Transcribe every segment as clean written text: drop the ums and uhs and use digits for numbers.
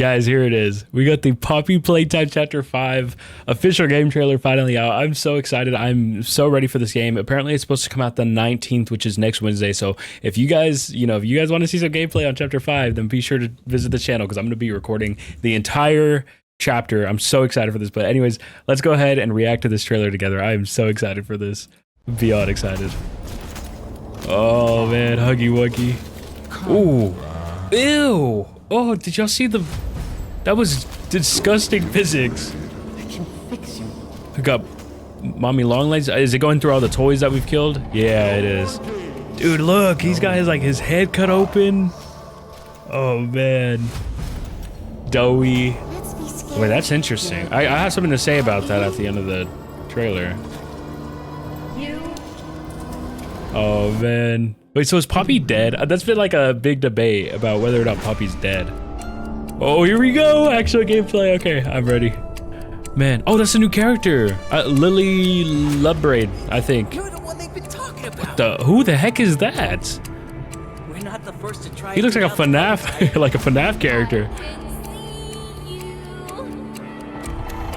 guys, here it is. We got the Poppy Playtime Chapter 5 official game trailer finally out. I'm so excited. I'm so ready for this game. Apparently, it's supposed to come out the 19th, which is next Wednesday. So if you guys, want to see some gameplay on Chapter 5, then be sure to visit the channel because I'm going to be recording the entire chapter. I'm so excited for this. But anyways, let's go ahead and react to this trailer together. I am so excited for this. Beyond excited. Oh, man. Huggy Wuggy. Ooh. Ew. Oh, did y'all see the... That was disgusting physics. I can fix you. We got Mommy Longlegs. Is it going through all the toys that we've killed? Yeah, it is. Dude, look. He's got his head cut open. Oh, man. Doughy. Wait, that's interesting. I have something to say about that at the end of the trailer. Oh, man. Wait, so is Poppy dead? That's been like a big debate about whether or not Poppy's dead. Oh, here we go. Actual gameplay. Okay, I'm ready. Man. Oh, that's a new character. Lily Lovebraid, I think. You're the one they've been talking about. Who the heck is that? We're not the first to try. He looks like a FNAF, like a FNAF character.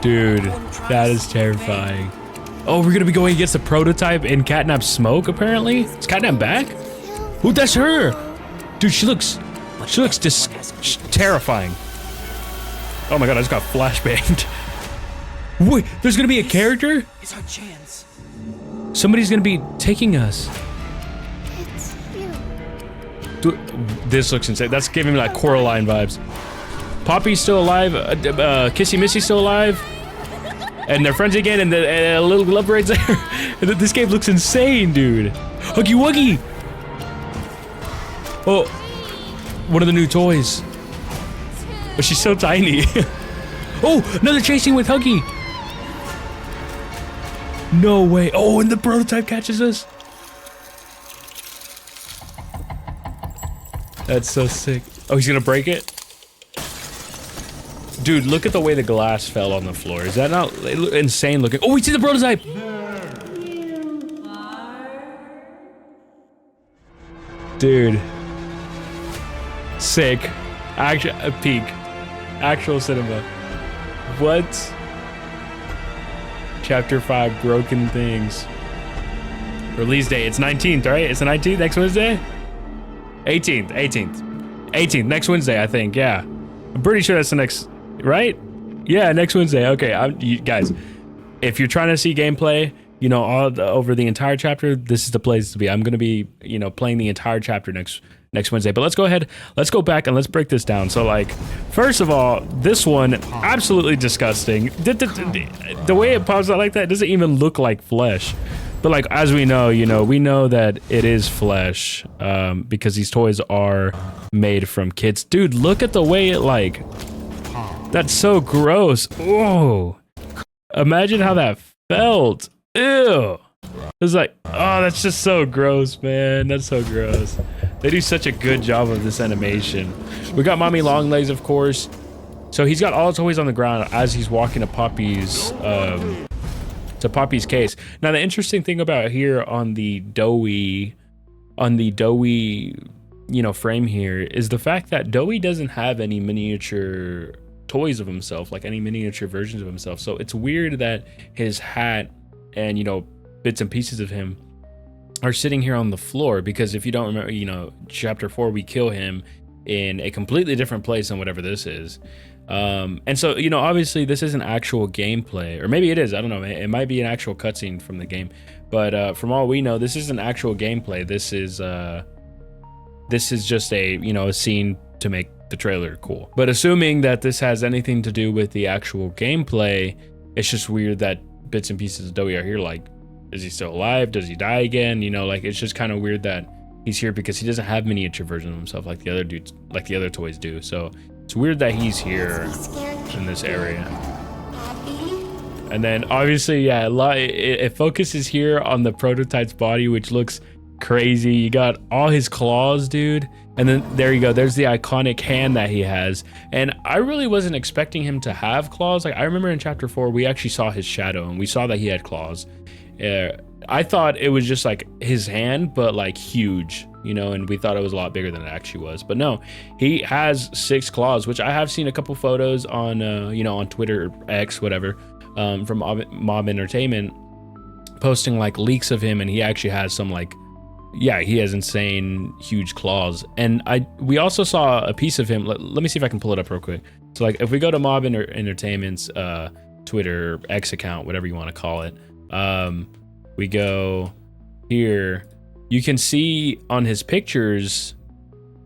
Dude, that is terrifying. Oh, we're gonna be going against the prototype in Catnap Smoke, apparently? Is Catnap back? Ooh, that's her! Dude, she looks terrifying. Oh my god, I just got flashbanged. Wait, there's gonna be a character? It's our chance. Somebody's gonna be taking us. It's you. Dude, this looks insane. That's giving me like Coraline vibes. Poppy's still alive. Kissy Missy's still alive. And they're friends again, and the little glove right there. This game looks insane, dude. Huggy Wuggy! Oh, one of the new toys. But she's so tiny. Oh, another chasing with Huggy. No way. Oh, and the prototype catches us. That's so sick. Oh, he's gonna break it? Dude, look at the way the glass fell on the floor. Is that not insane looking? Oh, we see the prototype! Dude. Sick. A peak. Actual cinema. What? Chapter 5, Broken Things. Release date, it's 19th, right? It's the 19th, next Wednesday? 18th, next Wednesday, I think, yeah. I'm pretty sure that's the next... Right? Yeah, next Wednesday. Okay, you guys, if you're trying to see gameplay, over the entire chapter, this is the place to be. I'm gonna be, playing the entire chapter next Wednesday. But let's go ahead, let's go back and let's break this down. So, like, first of all, this one absolutely disgusting. The way it pops out like that doesn't even look like flesh. But like, as we know, we know that it is flesh because these toys are made from kids. Dude, look at the way it that's so gross. Oh, imagine how that felt. Ew. It's like, oh, that's just so gross, man. That's so gross. They do such a good job of this animation. We got Mommy Longlegs, of course. So he's got all the toys on the ground as he's walking to Poppy's case. Now, the interesting thing about here on the Doughy, frame here is the fact that Doughy doesn't have any miniature toys of himself, like any miniature versions of himself. So it's weird that his hat and bits and pieces of him are sitting here on the floor, because if you don't remember, chapter 4, we kill him in a completely different place than whatever this is. And so, obviously this isn't actual gameplay, or maybe it is, I don't know, it might be an actual cutscene from the game, but from all we know, this isn't actual gameplay. This is just a scene to make the trailer cool. But assuming that this has anything to do with the actual gameplay, it's just weird that bits and pieces of Doughy are here. Like, is he still alive? Does he die again? It's just kind of weird that he's here because he doesn't have miniature versions of himself like the other dudes, like the other toys do. So it's weird that he's here in this area. And then obviously, yeah, it focuses here on the prototype's body, which looks crazy. You got all his claws, dude. And then there you go, there's the iconic hand that he has. And I really wasn't expecting him to have claws. Like, I remember in chapter 4, we actually saw his shadow and we saw that he had claws. I thought it was just like his hand, but like huge, you know, and we thought it was a lot bigger than it actually was. But no, he has 6 claws, which I have seen a couple photos on, you know, on Twitter, X, whatever, from Mob Entertainment, posting like leaks of him, and he actually has some like, yeah, he has insane huge claws. And we also saw a piece of him. Let me see if I can pull it up real quick. So like if we go to Mob Entertainment's Twitter, X account, whatever you want to call it, we go here, you can see on his pictures,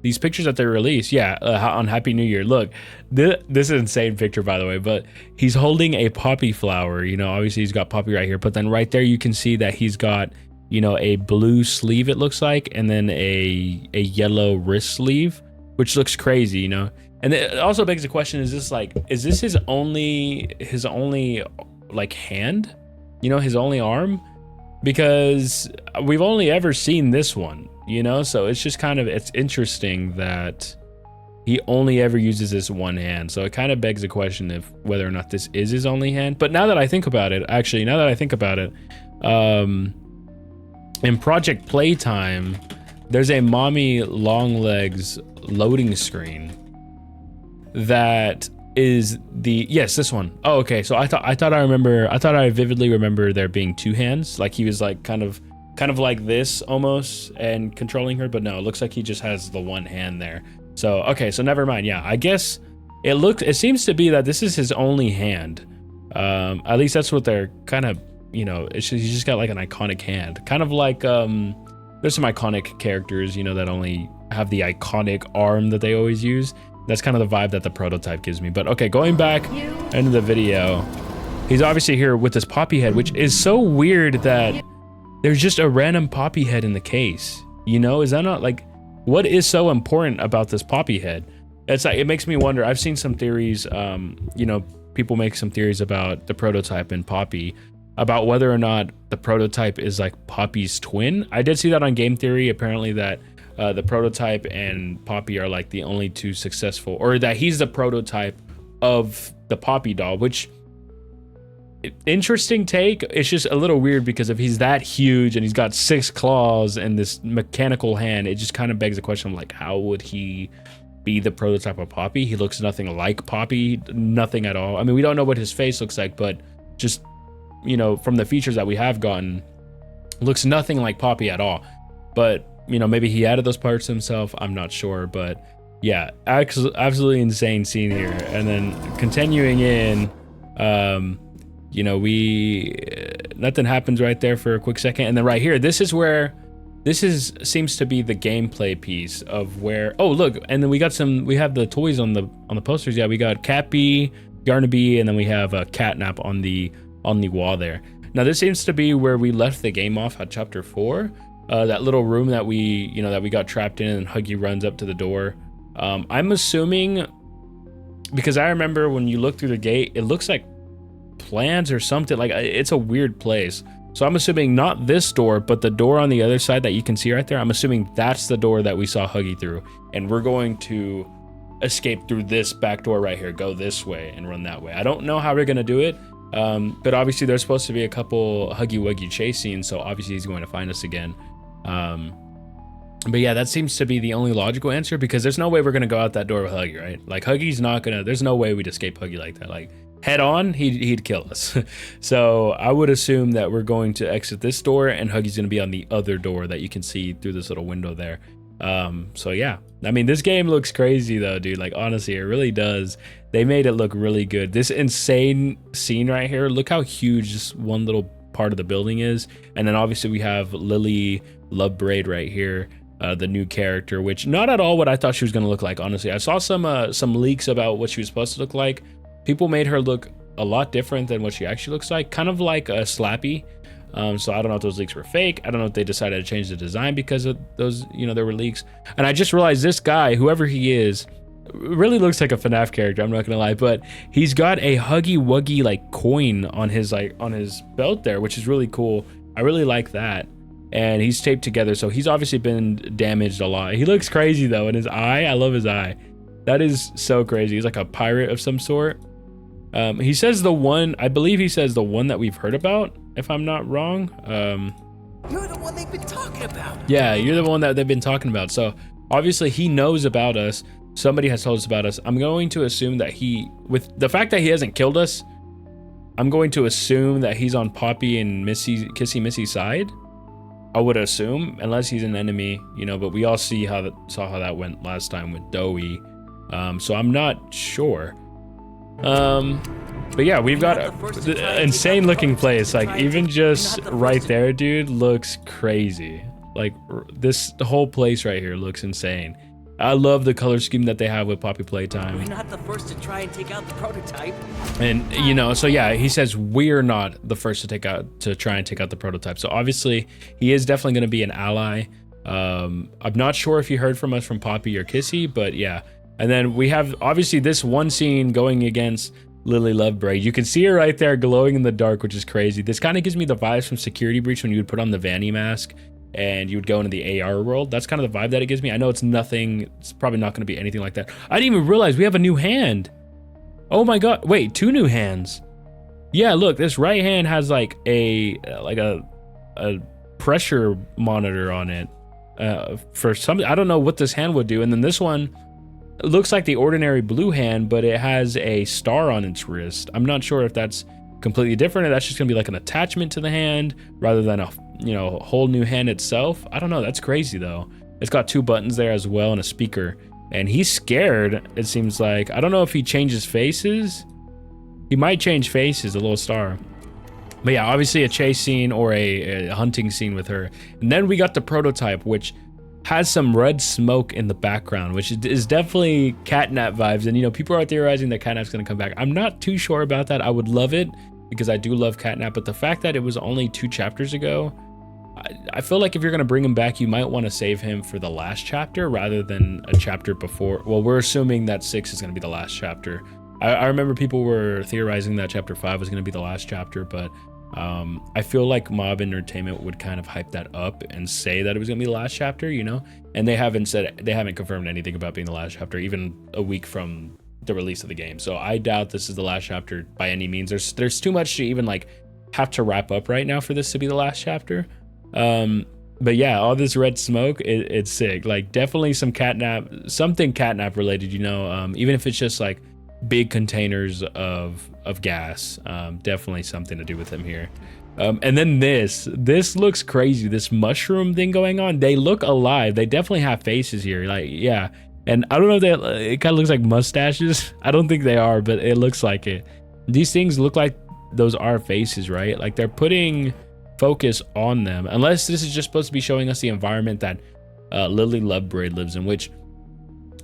these pictures that they released, on Happy New Year. Look, this is an insane picture, by the way, but he's holding a poppy flower. You know, obviously he's got poppy right here, but then right there you can see that he's got, you know, a blue sleeve, it looks like, and then a yellow wrist sleeve, which looks crazy, you know. And it also begs the question, is this his only like hand, you know, his only arm? Because we've only ever seen this one, you know, so it's just kind of, it's interesting that he only ever uses this one hand. So it kind of begs the question of whether or not this is his only hand. But now that I think about it, in Project Playtime, there's a Mommy Longlegs loading screen that is this one. Oh, okay. So I thought I vividly remember there being 2 hands, like he was like kind of like this almost and controlling her, but no, it looks like he just has the one hand there. So okay, so never mind. Yeah, I guess it seems to be that this is his only hand. At least that's what they're kind of, you know, he's just got like an iconic hand, kind of like there's some iconic characters, you know, that only have the iconic arm that they always use. That's kind of the vibe that the prototype gives me. But okay, going back into the video, he's obviously here with this poppy head, which is so weird that there's just a random poppy head in the case. You know, is that not like, what is so important about this poppy head? It's like, it makes me wonder. I've seen some theories, you know, people make some theories about the prototype and Poppy, about whether or not the prototype is like Poppy's twin. I did see that on Game Theory, apparently, that the prototype and Poppy are like the only 2 successful, or that he's the prototype of the Poppy doll, which, interesting take. It's just a little weird because if he's that huge and he's got 6 claws and this mechanical hand, it just kind of begs the question of like, how would he be the prototype of Poppy? He looks nothing like Poppy, nothing at all. I mean, we don't know what his face looks like, but just, you know, from the features that we have gotten, looks nothing like Poppy at all. But, you know, maybe he added those parts himself, I'm not sure. But yeah, absolutely insane scene here. And then continuing in, you know, nothing happens right there for a quick second, and then right here, this seems to be the gameplay piece of where, oh look, and then we have the toys on the posters. Yeah, we got Cappy, Yarnaby, and then we have a Catnap on the wall there. Now this seems to be where we left the game off at chapter 4, that little room that we got trapped in, and Huggy runs up to the door. I'm assuming, because I remember when you look through the gate, it looks like plans or something, like it's a weird place. So I'm assuming not this door, but the door on the other side that you can see right there, I'm assuming that's the door that we saw Huggy through, and we're going to escape through this back door right here, go this way and run that way. I don't know how we're gonna do it, but obviously there's supposed to be a couple Huggy Wuggy chase scenes, so obviously he's going to find us again. But yeah, that seems to be the only logical answer, because there's no way we're gonna go out that door with Huggy, right? Like Huggy's not gonna, there's no way we'd escape Huggy like that. Like head on, he'd kill us. So I would assume that we're going to exit this door, and Huggy's gonna be on the other door that you can see through this little window there. So yeah, I mean, this game looks crazy though, dude. Like honestly, it really does. They made it look really good. This insane scene right here, look how huge this one little part of the building is. And then obviously we have Lily Lovebraid right here, the new character, which not at all what I thought she was going to look like. Honestly, I saw some leaks about what she was supposed to look like. People made her look a lot different than what she actually looks like, kind of like a Slappy. So I don't know if those leaks were fake. I don't know if they decided to change the design because of those, there were leaks. And I just realized this guy, whoever he is, really looks like a FNAF character, I'm not gonna lie, but he's got a Huggy Wuggy like coin on his belt there, which is really cool. I really like that. And he's taped together, so he's obviously been damaged a lot. He looks crazy though, and his eye, I love his eye. That is so crazy. He's like a pirate of some sort. He says I believe he says the one that we've heard about, if I'm not wrong. You're the one they've been talking about. Yeah, you're the one that they've been talking about. So obviously he knows about us. Somebody has told us about us. I'm going to assume that with the fact that he hasn't killed us, I'm going to assume that he's on Poppy and Kissy Missy's side. I would assume, unless he's an enemy, you know, but we all saw how that went last time with Doey. So I'm not sure. But yeah, we've got an insane looking place. Like even just right there, dude, looks crazy. Like the whole place right here looks insane. I love the color scheme that they have with Poppy Playtime. We're not the first to try and take out the prototype. And you know, so yeah, he says we're not the first to try and take out the prototype. So obviously he is definitely going to be an ally. I'm not sure if you heard from us from Poppy or Kissy, but yeah. And then we have obviously this one scene going against Lily Lovebraid. You can see her right there glowing in the dark, which is crazy. This kind of gives me the vibes from Security Breach when you would put on the Vanny mask and you would go into the AR world. That's kind of the vibe that it gives me. I know it's probably not going to be anything like that. I didn't even realize we have a new hand. Oh my god, wait, 2 new hands. Yeah, look, this right hand has like a pressure monitor on it. For some, I don't know what this hand would do. And then this one, it looks like the ordinary blue hand, but it has a star on its wrist. I'm not sure if that's completely different or that's just gonna be like an attachment to the hand rather than a whole new hand itself. I don't know, that's crazy though. It's got 2 buttons there as well and a speaker. And he's scared, it seems like. I don't know if he changes faces. He might change faces, a little star. But yeah, obviously a chase scene or a hunting scene with her. And then we got the prototype, which has some red smoke in the background, which is definitely Catnap vibes. And you know, people are theorizing that Catnap's gonna come back. I'm not too sure about that. I would love it because I do love Catnap, but the fact that it was only 2 chapters ago, I feel like if you're gonna bring him back, you might want to save him for the last chapter rather than a chapter before. Well, we're assuming that 6 is gonna be the last chapter. I remember people were theorizing that chapter 5 was gonna be the last chapter, but I feel like Mob Entertainment would kind of hype that up and say that it was gonna be the last chapter, you know? And they haven't confirmed anything about being the last chapter, even a week from the release of the game. So I doubt this is the last chapter by any means. There's too much to even like have to wrap up right now for this to be the last chapter. But yeah, all this red smoke, it's sick. Like definitely some Catnap, something Catnap related, you know, even if it's just like big containers of gas. Definitely something to do with him here. And then this looks crazy. This mushroom thing going on, they look alive. They definitely have faces here. Like, yeah. And I don't know if it kind of looks like mustaches. I don't think they are, but it looks like it. These things look like those are faces, right? Like they're putting focus on them, unless this is just supposed to be showing us the environment that Lily Lovebraid lives in, which,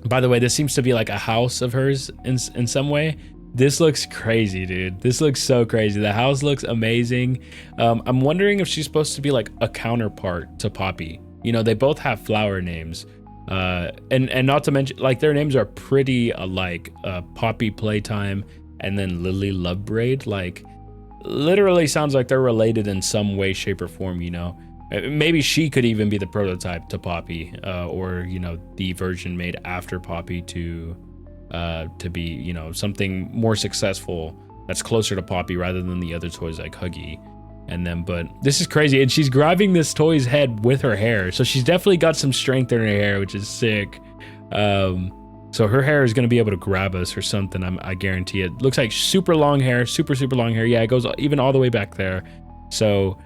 by the way, this seems to be like a house of hers in some way. This looks crazy, dude. This looks so crazy. The house looks amazing. I'm wondering if she's supposed to be like a counterpart to Poppy. You know, they both have flower names. And not to mention, like, their names are pretty alike. Poppy Playtime and then Lily Lovebraid. Like, literally sounds like they're related in some way, shape, or form, you know? Maybe she could even be the prototype to Poppy, or, you know, the version made after Poppy to be, you know, something more successful that's closer to Poppy rather than the other toys like Huggy. And then, but this is crazy. And she's grabbing this toy's head with her hair. So she's definitely got some strength in her hair, which is sick. So her hair is going to be able to grab us or something. I guarantee it. Looks like super long hair, super long hair. Yeah, it goes even all the way back there. So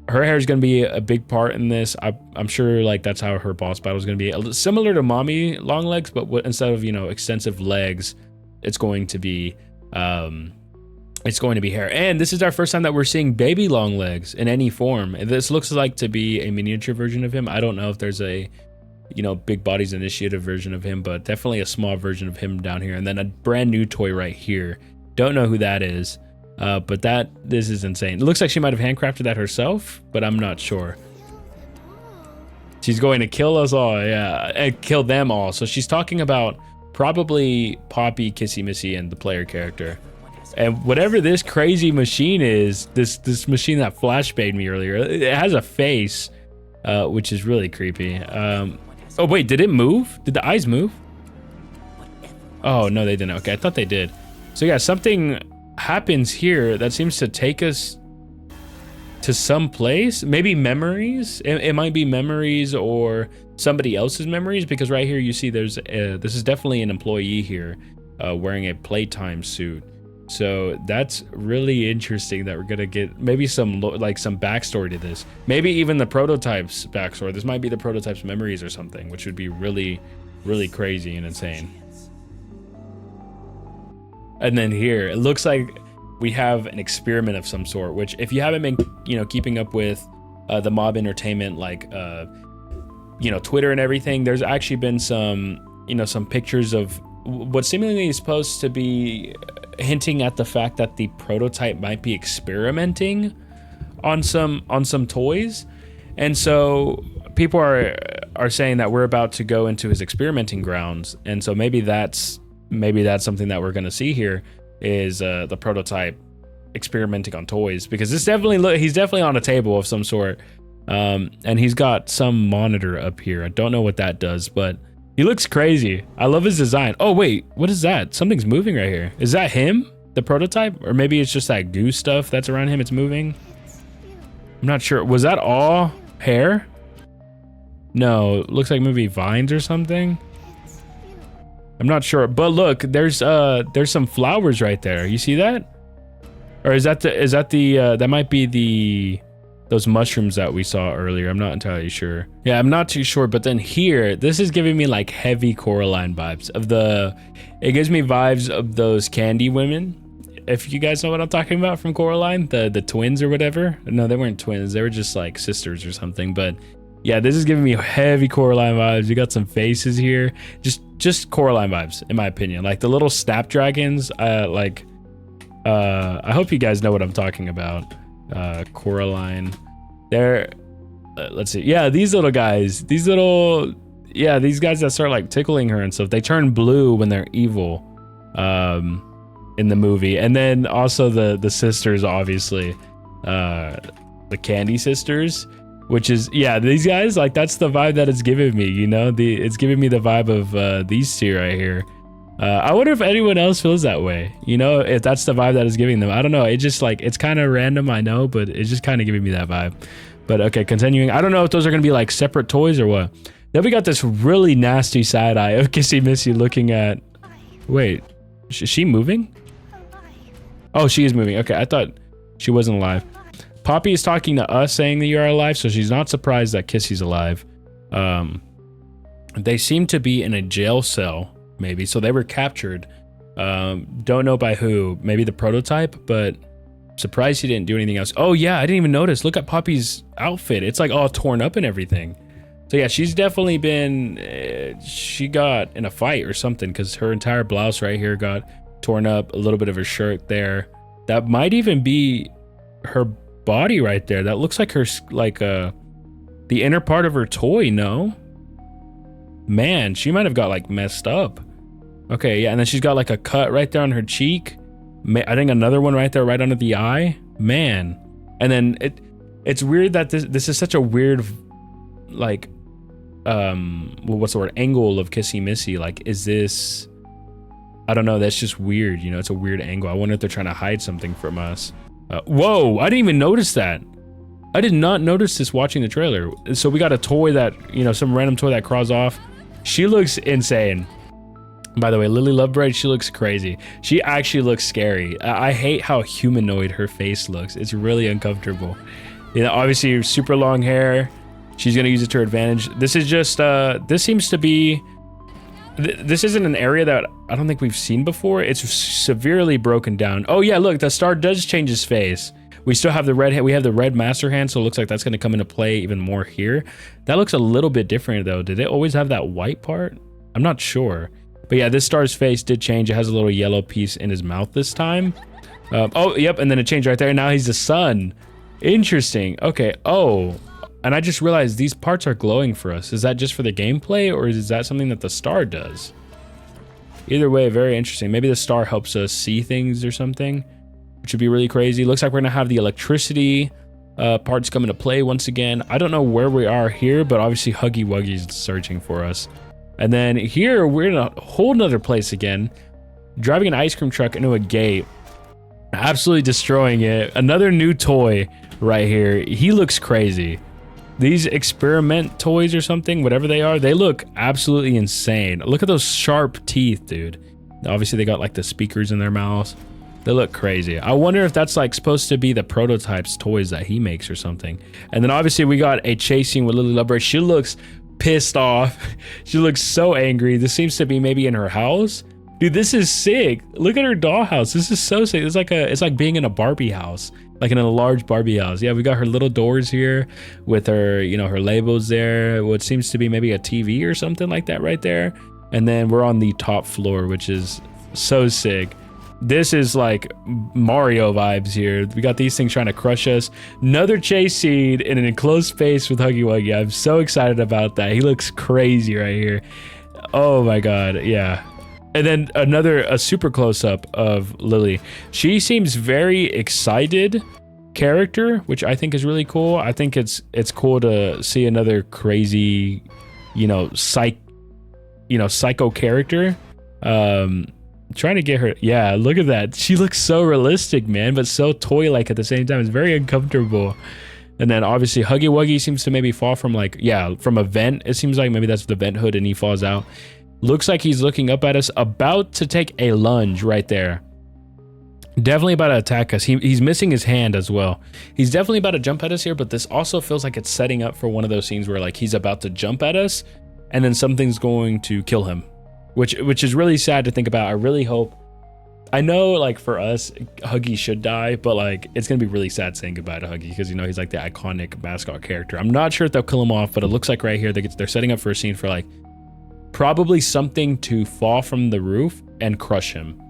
her hair is going to be a big part in this. I'm sure like that's how her boss battle is going to be. Similar to Mommy Long Legs, but instead of, you know, extensive legs, it's going to be hair. And this is our first time that we're seeing Baby Long Legs in any form. This looks like to be a miniature version of him. I don't know if there's a, you know, Big Bodies Initiative version of him, but definitely a small version of him down here. And then a brand new toy right here. Don't know who that is, but this is insane. It looks like she might have handcrafted that herself, but I'm not sure. She's going to kill us all, yeah, and kill them all. So she's talking about probably Poppy, Kissy Missy, and the player character. And whatever this crazy machine is, this machine that flashbanged me earlier, it has a face, which is really creepy. Oh wait, did it move? Did the eyes move? Oh no, they didn't. Okay, I thought they did. So yeah, something happens here that seems to take us to some place, maybe memories. It might be memories or somebody else's memories, because right here you see there's this is definitely an employee here wearing a Playtime suit. So that's really interesting that we're gonna get maybe some some backstory to this, maybe even the prototype's backstory. This might be the prototype's memories or something, which would be really crazy and insane. And then here it looks like we have an experiment of some sort, which if you haven't been keeping up with the mob entertainment, like Twitter and everything, there's actually been some pictures of what seemingly is supposed to be hinting at the fact that the prototype might be experimenting on some toys. And so people are saying that we're about to go into his experimenting grounds, and so maybe that's something that we're going to see here, is the prototype experimenting on toys, because this he's definitely on a table of some sort, and he's got some monitor up here. I don't know what that does, but he looks crazy. I love his design. Oh wait, what is that? Something's moving right here. Is that him, the prototype? Or maybe it's just that goo stuff that's around him, it's moving? I'm not sure. Was that all hair? No, looks like maybe vines or something. I'm not sure, but look, there's some flowers right there. You see that? Or is that that might be those mushrooms that we saw earlier. I'm not entirely sure. Yeah, I'm not too sure. But then here, this is giving me like heavy Coraline vibes it gives me vibes of those candy women. If you guys know what I'm talking about from Coraline, the twins or whatever. No, they weren't twins. They were just like sisters or something. But yeah, this is giving me heavy Coraline vibes. You got some faces here. Just Coraline vibes, in my opinion. Like the little snapdragons. I hope you guys know what I'm talking about. Coraline. They're let's see. Yeah, these little guys. These guys that start like tickling her and stuff. They turn blue when they're evil. In the movie. And then also the sisters, obviously. The Candy Sisters. Which is, yeah, these guys, like, that's the vibe that it's giving me, it's giving me the vibe of these two right here. I wonder if anyone else feels that way, if that's the vibe that it's giving them. I don't know. It just, like, it's kind of random, I know, but it's just kind of giving me that vibe. But, okay, continuing. I don't know if those are going to be, like, separate toys or what. Then we got this really nasty side eye of Kissy Missy looking at... Wait, is she moving? Oh, she is moving. Okay, I thought she wasn't alive. Poppy is talking to us, saying that you are alive, so she's not surprised that Kissy's alive. They seem to be in a jail cell, maybe, so they were captured. Don't know by who. Maybe the prototype, but surprised he didn't do anything else. Oh yeah, I didn't even notice. Look at Poppy's outfit. It's like all torn up and everything. So yeah, she's definitely been... she got in a fight or something, because her entire blouse right here got torn up. A little bit of her shirt there. That might even be her body right there. That looks like her, like the inner part of her toy. No, man, she might have got like messed up. Okay, yeah, and then she's got like a cut right there on her cheek. I think another one right there, right under the eye. Man, and then it's weird that this is such a weird, like, what's the word? Angle of Kissy Missy. Like, is this? I don't know. That's just weird. It's a weird angle. I wonder if they're trying to hide something from us. Whoa, I didn't even notice that. I did not notice this watching the trailer. So we got a toy that, some random toy that crawls off. She looks insane. By the way, Lily Lovebright, she looks crazy. She actually looks scary. I hate how humanoid her face looks. It's really uncomfortable. Obviously super long hair. She's gonna use it to her advantage. This is just, this seems to be... This isn't an area that I don't think we've seen before. It's severely broken down. Oh yeah, look, the star does change his face. We still have the red. We have the red master hand, so it looks like that's going to come into play even more here. That looks a little bit different though. Did it always have that white part? I'm not sure. But yeah, this star's face did change. It has a little yellow piece in his mouth this time. Oh, yep, and then it changed right there. And now he's the sun. Interesting. Okay. Oh. And I just realized these parts are glowing for us. Is that just for the gameplay, or is that something that the star does? Either way, very interesting. Maybe the star helps us see things or something, which would be really crazy. Looks like we're gonna have the electricity parts come into play once again. I don't know where we are here, but obviously Huggy Wuggy's searching for us. And then here, we're in a whole nother place again. Driving an ice cream truck into a gate. Absolutely destroying it. Another new toy. right here. He looks crazy. These experiment toys or something, whatever they are, they look absolutely insane. Look at those sharp teeth, dude. Obviously, they got like the speakers in their mouths. They look crazy. I wonder if that's like supposed to be the prototypes toys that he makes or something. And then obviously we got a chase scene with Lily Lovebird. She looks pissed off. She looks so angry. This seems to be maybe in her house. Dude, this is sick. Look at her dollhouse. This is so sick. It's like being in a Barbie house, like in a large Barbie house. Yeah, we got her little doors here with her, you know, her labels there. What seems to be maybe a TV or something like that right there. And then we're on the top floor, which is so sick. This is like Mario vibes here. We got these things trying to crush us. Another chase scene in an enclosed space with Huggy Wuggy. I'm so excited about that. He looks crazy right here. Oh my God, yeah. And then a super close up of Lily. She seems very excited character, which I think is really cool. I think it's cool to see another crazy, psycho character. Trying to get her. Yeah, look at that. She looks so realistic, man, but so toy-like at the same time. It's very uncomfortable. And then obviously Huggy Wuggy seems to maybe fall from from a vent. It seems like maybe that's the vent hood and he falls out. Looks like he's looking up at us, about to take a lunge right there. Definitely about to attack us. He's missing his hand as well. He's definitely about to jump at us here, but this also feels like it's setting up for one of those scenes where like he's about to jump at us and then something's going to kill him, which is really sad to think about. I really hope. I know like for us, Huggy should die, but like it's gonna be really sad saying goodbye to Huggy because he's like the iconic mascot character. I'm not sure if they'll kill him off, but it looks like right here they're setting up for a scene for like probably something to fall from the roof and crush him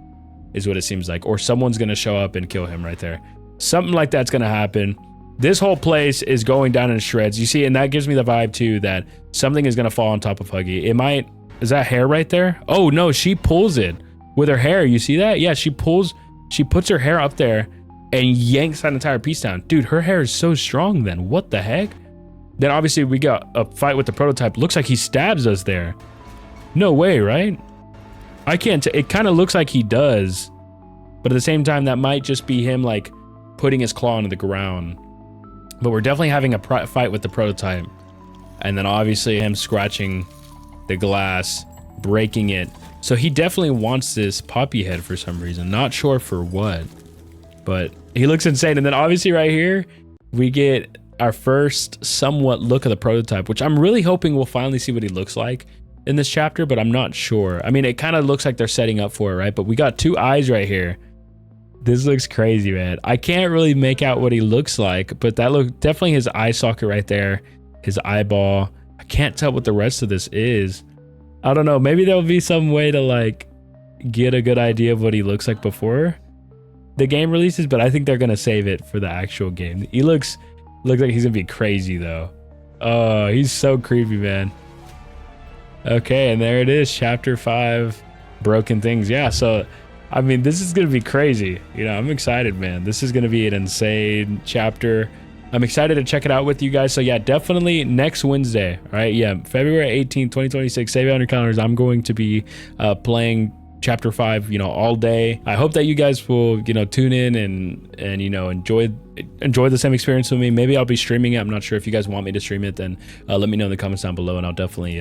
is what it seems like, or someone's gonna show up and kill him right there. Something like that's gonna happen. This whole place is going down in shreds, you see, and that gives me the vibe too that something is gonna fall on top of Huggy. It might. Is that hair right there? Oh no, she pulls it with her hair. You see that? Yeah, she puts her hair up there and yanks that entire piece down. Dude, her hair is so strong then. What the heck? Then obviously we got a fight with the prototype. Looks like he stabs us there. No way, right? I can't. It kind of looks like he does, but at the same time, that might just be him like putting his claw into the ground. But we're definitely having a fight with the prototype, and then obviously him scratching the glass, breaking it. So he definitely wants this poppy head for some reason. Not sure for what, but he looks insane. And then obviously right here, we get our first somewhat look of the prototype, which I'm really hoping we'll finally see what he looks like in this chapter, but I'm not sure. I mean, it kind of looks like they're setting up for it, right? But we got two eyes right here. This looks crazy, man. I can't really make out what he looks like, but that look definitely his eye socket right there, his eyeball. I can't tell what the rest of this is. I don't know. Maybe there'll be some way to like get a good idea of what he looks like before the game releases, but I think they're gonna save it for the actual game. He looks like he's gonna be crazy though. Oh, he's so creepy, man. Okay, and there it is, chapter 5, Broken Things. Yeah, so I mean, this is gonna be crazy. I'm excited, man. This is gonna be an insane chapter. I'm excited to check it out with you guys. So yeah, definitely next Wednesday, all right? Yeah, February 18th, 2026, save it on your calendars. I'm going to be playing chapter 5, all day. I hope that you guys will, tune in and enjoy the same experience with me. Maybe I'll be streaming it. I'm not sure if you guys want me to stream it, then let me know in the comments down below, and I'll definitely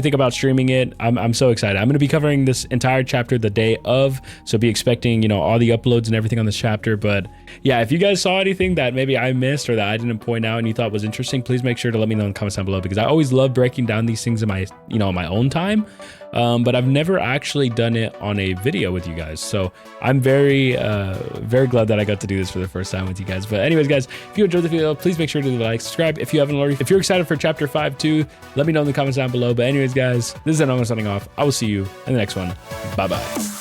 think about streaming it. I'm so excited. I'm going to be covering this entire chapter the day of, so be expecting, all the uploads and everything on this chapter. But yeah, if you guys saw anything that maybe I missed or that I didn't point out and you thought was interesting, please make sure to let me know in the comments down below, because I always love breaking down these things in my, in my own time. But I've never actually done it on a video with you guys. So I'm very glad that I got to do this for the first time with you guys. But anyways, guys, if you enjoyed the video, please make sure to like, subscribe if you haven't already. If you're excited for chapter 5 too, let me know in the comments down below. But anyways, guys, this is Enomo signing off. I will see you in the next one. Bye-bye.